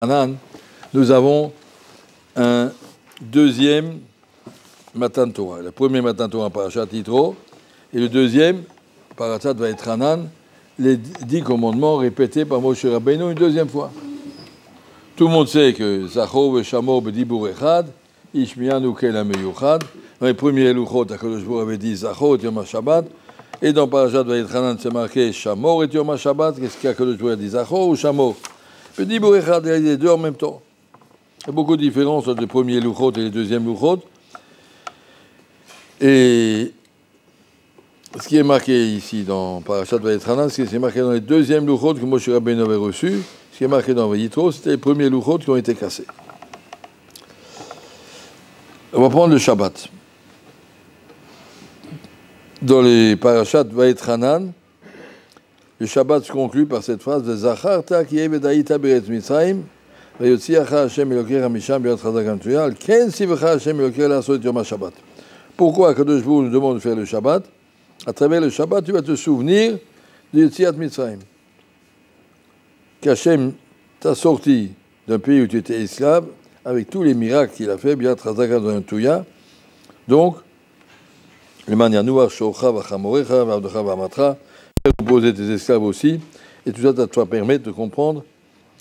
Hanan, nous avons un deuxième Matan Torah. Le premier Matan Torah, Parashat Yitro, et le deuxième, Parashat Vayetranan, les 10 commandements répétés par Moshe Rabbeinu une deuxième fois. Tout le monde sait que Zachor v'Shamor b'dibur echad, Ishmianu kelam meyuchad. Dans les premiers Luchot, Akadosh Baruch Hu avait dit Zachor et Yom HaShabbat, et dans Parashat Vayetranan, c'est marqué Shamor et Yom HaShabbat. Qu'est-ce qu'Akadosh Baruch Hu a dit, Zachor ou Shamor? B'dibur echad, il y a les deux en même temps. Il y a beaucoup de différences entre les premiers Luchot et les deuxièmes Luchot. Et ce qui est marqué ici dans Parashat Vayetranan, ce qui est marqué dans les deuxièmes Luchot que Moshe Rabbeinu avait reçus, ce qui est marqué dans Vayitro, c'était les premiers Luchot qui ont été cassés. On va prendre le Shabbat. Dans les Parashat Vayetranan, le Shabbat se conclut par cette phrase de Zacharta ki evedaïta beretz Mitzrayim, vayotziacha Hashem Elokecha misham b'yad chazak hamtuya, al ken sivecha Hashem Elokecha la'asot yom HaShabbat. Pourquoi Akadosh Baruch Hu nous demande de faire le Shabbat? À travers le Shabbat, tu vas te souvenir de Yetziat Mitzrayim. Qu'Hachem t'a sorti d'un pays où tu étais esclave, avec tous les miracles qu'il a fait, b'yad chazak hamtuya. Donc, le manianouach shocha v'chamorecha v'avdecha v'amatra, poser tes esclaves aussi, et tout ça, ça te permettre de comprendre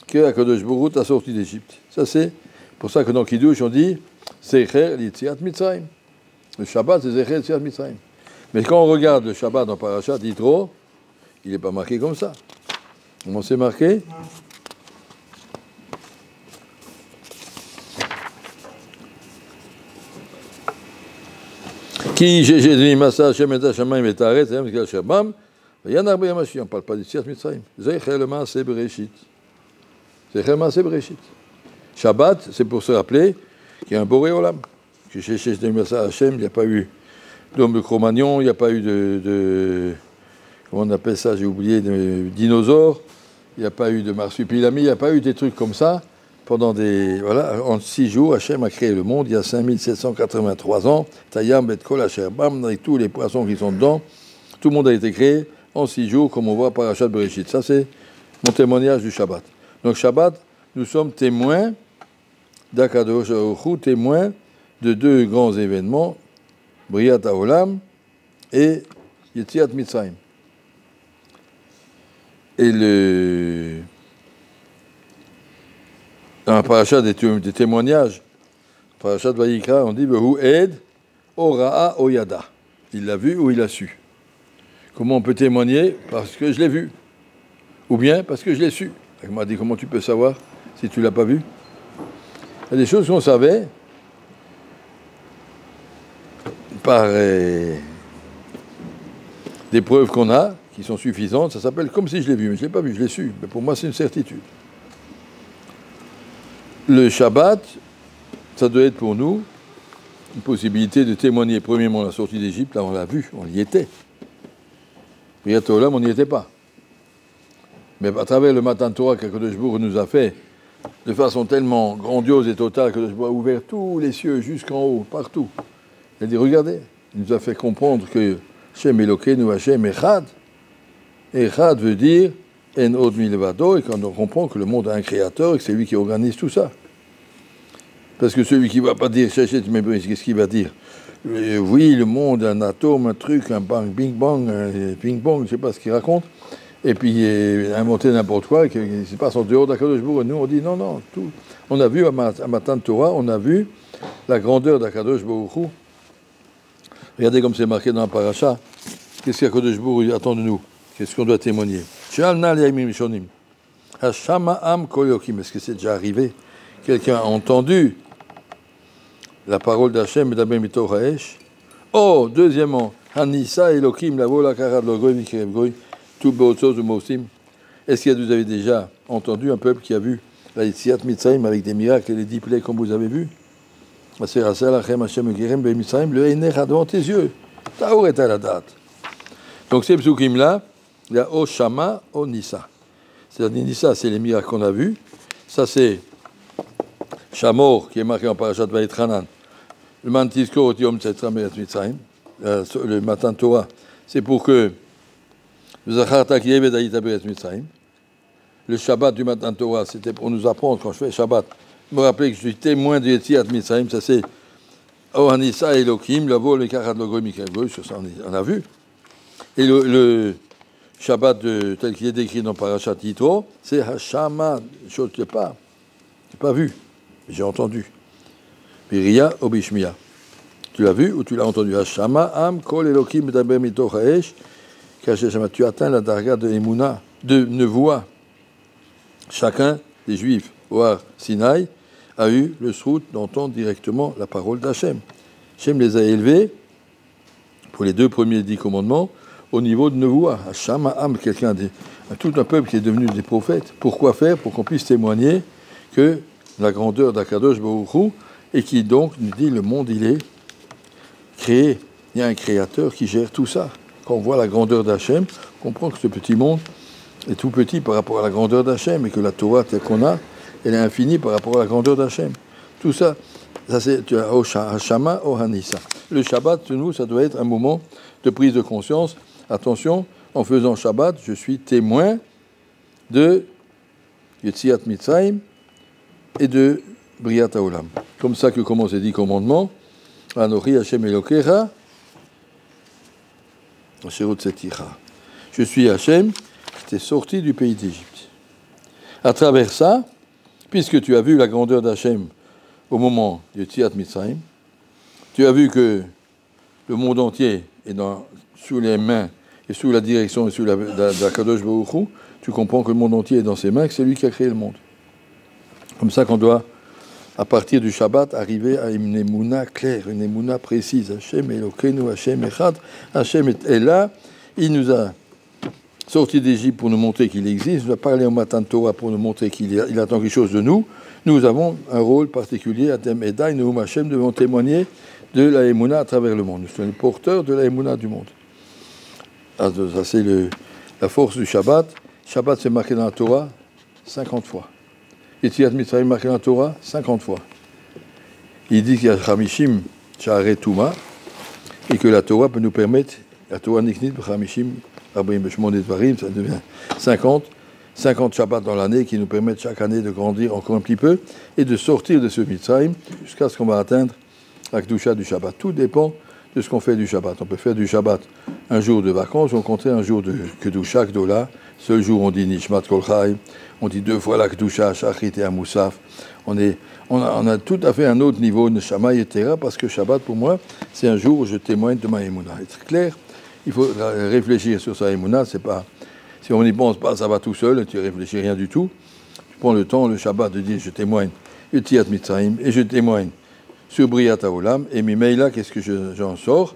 que Akadosh Baruch Hu t'a sorti d'Égypte. Ça, c'est pour ça que dans Kiddush, on dit Zecher Yetziat Mitzrayim. Le Shabbat, c'est Zecher Yetziat Mitzrayim. Mais quand on regarde le Shabbat dans Parashat Yitro, il n'est pas marqué comme ça. Comment c'est marqué? Qui j'ai Massa Hashem et Hashemayim et Taret, c'est un Shabam. On ne parle pas d'Yetziat Mitzrayim. Zecher le Maaseh Bereshit. Zecher Maaseh Bereshit. Shabbat, c'est pour se rappeler qu'il y a un Boré Olam. Que chez Hashem, il n'y a pas eu d'homme de Cro-Magnon, il n'y a pas eu de comment on appelle ça, j'ai oublié, de dinosaures, il n'y a pas eu de marsupilami, il n'y a pas eu des trucs comme ça. Pendant voilà, en 6 jours, Hashem a créé le monde, il y a 5783 ans, Tayam, Bet Kol, Asher Bam, avec tous les poissons qui sont dedans, tout le monde a été créé en 6 jours, comme on voit par Parashat Bereshit. Ça, c'est mon témoignage du Shabbat. Donc, Shabbat, nous sommes témoins d'Akadosh Baruch Hu, témoins de 2 grands événements, Briat HaOlam et Yetziat Mitzrayim. Et dans la paracha des témoignages, parachat Vayikra, on dit Vehu Ed Ora'a Oyada. Il l'a vu ou il a su. Comment on peut témoigner? Parce que je l'ai vu. Ou bien parce que je l'ai su. Il m'a dit comment tu peux savoir si tu ne l'as pas vu? Il y a des choses qu'on savait par des preuves qu'on a, qui sont suffisantes, ça s'appelle comme si je l'ai vu, mais je ne l'ai pas vu, je l'ai su. Mais pour moi, c'est une certitude. Le Shabbat, ça doit être pour nous une possibilité de témoigner, premièrement, la sortie d'Égypte, là on l'a vu, on y était. Briat HaOlam, on n'y était pas. Mais à travers le Matan Torah qu'Akadosh Baruch Hu nous a fait, de façon tellement grandiose et totale, que Akadosh Baruch Hu a ouvert tous les cieux jusqu'en haut, partout. Il a dit, regardez, il nous a fait comprendre que Hashem Elokeinu Hashem Echad. Echad veut dire En Od Milvado, et quand on comprend que le monde a un créateur et que c'est lui qui organise tout ça. Parce que celui qui ne va pas dire qu'est-ce qu'il va dire? Oui, le monde, un atome, un truc, un bang, bing bang, un ping-pong, je ne sais pas ce qu'il raconte, et puis inventer n'importe quoi, qui se passe en dehors d'Akadosh Baruch Hu. Nous, on dit non, tout. On a vu à Matan Torah, on a vu la grandeur d'Akadosh Baruch Hu. Regardez comme c'est marqué dans la paracha. Qu'est-ce qu'Akadosh Baruch Hu attend de nous? Qu'est-ce qu'on doit témoigner? Est-ce que c'est déjà arrivé? Quelqu'un a entendu la parole d'Hachem d'Abem Mito Haesh? Oh, deuxièmement, Hanissa Elokim Lavo la Karad Logoy Mikrev Goy tout Beotzos ou Mosim. Est-ce que vous avez déjà entendu un peuple qui a vu la Yetziat Mitzrayim avec des miracles et des 10 plaies comme vous avez vu? Le Einecha devant tes yeux. Taour est à la date. Donc ces psukim-là, il y a O Shama, O Nissa. C'est-à-dire Nissa, c'est les miracles qu'on a vus. Ça, c'est Shamor, qui est marqué en Parashat Vayetranan. Le Mantisko, Yom Tzetra Meretz Mitzrayim. Le Matan Torah, c'est pour que Zacharta ki evedaïta beretz Mitzrayim. le Shabbat du matin Torah, c'était pour nous apprendre, quand je fais Shabbat, me rappeler que je suis témoin de Yetziat Mitzrayim, ça c'est Ohanissa Elohim, Lavo, le Karat Logoy, Mikael Goy, ça on a vu. Et le Shabbat tel qu'il est décrit dans Parashat Yitro, c'est Hashama, chose que je n'ai pas vu, j'ai entendu. Biria Obishmia. Tu l'as vu ou tu l'as entendu? Hashama Am Kol Elohim Medaber Mitoch Haesh. Tu atteins la darga de Emouna, de Nevoa. Chacun des Juifs, au Har Sinaï, a eu le srout d'entendre directement la parole d'Hachem. Hachem les a élevés, pour les 2 premiers 10 commandements, au niveau de Nevoa. Hashama Am, tout un peuple qui est devenu des prophètes. Pourquoi faire? Pour qu'on puisse témoigner que la grandeur d'Akadosh Baruch Hu, et qui donc nous dit le monde il est créé. Il y a un créateur qui gère tout ça. Quand on voit la grandeur d'Hachem, on comprend que ce petit monde est tout petit par rapport à la grandeur d'Hachem et que la Torah telle qu'on a, elle est infinie par rapport à la grandeur d'Hachem. Tout ça, c'est Hashama Ohanissa. Le Shabbat, nous, ça doit être un moment de prise de conscience. Attention, en faisant Shabbat, je suis témoin de Yetziat Mitzrayim et de Briat Haolam. Comme ça que commencent les 10 commandements. Anochi Hashem Elokecha. Je suis Hachem, qui t'ai sorti du pays d'Égypte. À travers ça, puisque tu as vu la grandeur d'Hachem au moment de Yetziat Mitzrayim, tu as vu que le monde entier est sous les mains et sous la direction et sous la Kadosh Baruch Hu, tu comprends que le monde entier est dans ses mains, que c'est lui qui a créé le monde. Comme ça qu'on doit, à partir du Shabbat, arriver à une émouna claire, une émouna précise. Hachem Elokeinu, Hachem Echad, Hachem est là. Il nous a sortis d'Égypte pour nous montrer qu'il existe. Il nous a parlé au matin de Torah pour nous montrer qu'il attend quelque chose de nous. Nous avons un rôle particulier. Atem Edai, nous, Hachem, devons témoigner de la émouna à travers le monde. Nous sommes les porteurs de la émouna du monde. Ça, c'est la force du Shabbat. Shabbat, c'est marqué dans la Torah 50 fois. Yetziat Mitzrayim marqué dans la Torah 50 fois. Il dit qu'il y a Chamishim Sha'arei Touma et que la Torah peut nous permettre, la Torah Niknit Chamishim Arba'im B'Shmon Dvarim, ça devient 50 Shabbats dans l'année qui nous permettent chaque année de grandir encore un petit peu et de sortir de ce Mitzrayim jusqu'à ce qu'on va atteindre la Kedusha du Shabbat. Tout dépend de ce qu'on fait du Shabbat. On peut faire du Shabbat un jour de vacances, ou au contraire un jour de Kedusha, Gdola. Seul jour on dit Nishmat Kol Chai, on dit 2 fois la Kedusha, Shachrit et Amoussaf. On a tout à fait un autre niveau, Neshama etc. Parce que Shabbat pour moi, c'est un jour où je témoigne de ma Emouna. C'est clair, il faut réfléchir sur sa Emouna, c'est pas... Si on n'y pense pas, ça va tout seul, tu ne réfléchis rien du tout. Tu prends le temps, le Shabbat, de dire je témoigne Yetziat Mitzrayim et je témoigne sur Briat Haolam, et Mimeila, qu'est-ce que j'en sors?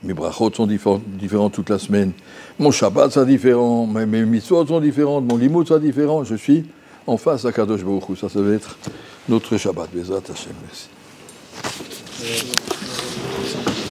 Mes brachot sont différents toute la semaine. Mon Shabbat, c'est différent. Mes mitzvot sont différentes. Mon limoud, c'est différent. Je suis en face à Kadosh Baruch Hu. Ça va être notre Shabbat. Bezrat Hashem. Merci.